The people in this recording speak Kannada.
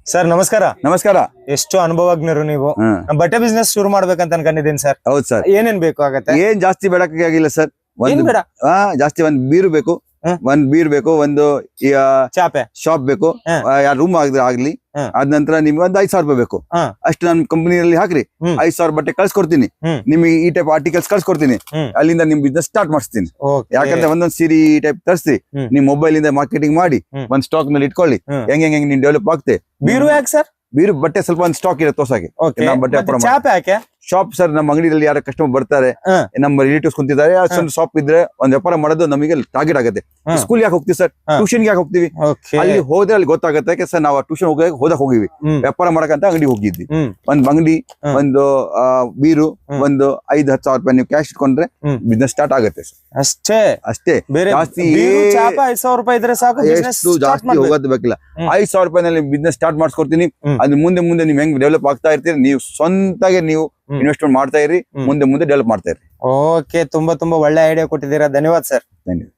ಸರ್ ನಮಸ್ಕಾರ. ನಮಸ್ಕಾರ. ಎಷ್ಟು ಅನುಭವಜ್ಞರು ನೀವು. ಬಟ್ಟೆ ಬಿಸ್ನೆಸ್ ಶುರು ಮಾಡ್ಬೇಕಂತ ಅನ್ಕೊಂಡಿದ್ದೀನಿ ಸರ್. ಹೌದು ಸರ್. ಏನೇನ್ ಬೇಕು ಆಗತ್ತೆ? ಏನ್ ಜಾಸ್ತಿ ಬೇಡಕ್ಕಾಗಿಲ್ಲ ಸರ್. ಏನ್ ಬೇಡ? ಜಾಸ್ತಿ ಒಂದ್ ಬೀರು ಬೇಕು, ಒಂದು ಚಾಪೆ ಶಾಪ್ ಬೇಕು, ರೂಮ್ ಆಗ್ಲಿ. ಅದ ನಂತರ ನಿಮ್ಗೆ ಒಂದ್ 5,000 ರೂಪಾಯಿ ಬೇಕು. ಅಷ್ಟು ನಾನು ಕಂಪನಿಯಲ್ಲಿ ಹಾಕ್ರಿ, 5,000 ಬಟ್ಟೆ ಕಳ್ಸಿಕೊಡ್ತೀನಿ. ನಿಮ್ಗೆ ಈ ಟೈಪ್ ಆರ್ಟಿಕಲ್ಸ್ ಕಳ್ಸಿಕೊಡ್ತೀನಿ. ಅಲ್ಲಿಂದ ನಿಮ್ ಬಿಸ್ನೆಸ್ ಸ್ಟಾರ್ಟ್ ಮಾಡಿಸ್ತೀನಿ. ಯಾಕಂದ್ರೆ ಒಂದೊಂದ್ ಸೀರೆ ಈ ಟೈಪ್ ತರಿಸಿ ನಿಮ್ ಮೊಬೈಲ್ ಇಂದ ಮಾರ್ಕೆಟಿಂಗ್ ಮಾಡಿ ಒಂದ್ ಸ್ಟಾಕ್ ಮೇಲೆ ಇಟ್ಕೊಳ್ಳಿ. ಹೆಂಗ್ ನೀನ್ ಡೆವಲಪ್ ಆಗ್ತೆ. ಬೀರು ಯಾಕೆ ಸರ್? ಬೀರು ಬಟ್ಟೆ ಸ್ವಲ್ಪ ಒಂದು ಸ್ಟಾಕ್ ಇರುತ್ತೆ ತೋರ್ಸಕ್ಕೆ. ಚಾಪೆ ಯಾಕೆ? ಶಾಪ್ ಸರ್, ನಮ್ಮ ಅಂಗಡಿಯಲ್ಲಿ ಯಾರ ಕಸ್ಟಮರ್ ಬರ್ತಾರೆ, ನಮ್ಮ ರಿಲೇಟಿವ್ಸ್ ಕುಂತಿದ್ದಾರೆ, ಶಾಪ್ ಇದ್ರೆ ಒಂದ್ ವ್ಯಾಪಾರ ಮಾಡೋದು ನಮಗೆ ಟಾರ್ಗೆಟ್ ಆಗುತ್ತೆ. ಸ್ಕೂಲ್ ಯಾಕೆ ಹೋಗ್ತೀವಿ ಸರ್? ಟ್ಯೂಷನ್ ಯಾಕೆ ಹೋಗ್ತೀವಿ? ಅಲ್ಲಿ ಹೋದ್ರೆ ಅಲ್ಲಿ ಗೊತ್ತಾಗುತ್ತೆ ಯಾಕೆ ಸರ್, ನಾವು ಟ್ಯೂಷನ್ ಹೋದಕ್ ಹೋಗಿವಿ, ವ್ಯಾಪಾರ ಮಾಡಕಂತ ಅಂಗಡಿ ಹೋಗಿದ್ವಿ. ಒಂದ್ ಅಂಗಡಿ, ಒಂದು ಬೀರು, ಒಂದು 5-10 ರೂಪಾಯಿ ನೀವು ಕ್ಯಾಶ್ ಇಟ್ಕೊಂಡ್ರೆ ಬಿಸ್ನೆಸ್ ಸ್ಟಾರ್ಟ್ ಆಗುತ್ತೆ ಸರ್. ಅಷ್ಟೇ. ಜಾಸ್ತಿ 5,000 ರೂಪಾಯಿ ಇದ್ರೆ ಸಾಕು. ಎಷ್ಟು ಜಾಸ್ತಿ ಹೋಗೋದು ಬೇಕಿಲ್ಲ. 5,000 ರೂಪಾಯಿನಲ್ಲಿ ಬಿಸ್ನೆಸ್ ಸ್ಟಾರ್ಟ್ ಮಾಡಿಸ್ಕೊಡ್ತೀನಿ. ಅದ್ರ ಮುಂದೆ ನಿಮ್ ಹೆಂಗ್ ಡೆವಲಪ್ ಆಗ್ತಾ ಇರ್ತೀರಿ, ನೀವು ಸ್ವಂತಾಗೆ ನೀವು ಇನ್ವೆಸ್ಟ್ಮೆಂಟ್ ಮಾಡ್ತಾ ಇರಿ, ಮುಂದೆ ಡೆವಲಪ್ ಮಾಡ್ತಾ ಇರಿ. ಓಕೆ, ತುಂಬಾ ಒಳ್ಳೆ ಐಡಿಯಾ ಕೊಟ್ಟಿದ್ದೀರಾ. ಧನ್ಯವಾದ ಸರ್. ಧನ್ಯವಾದ.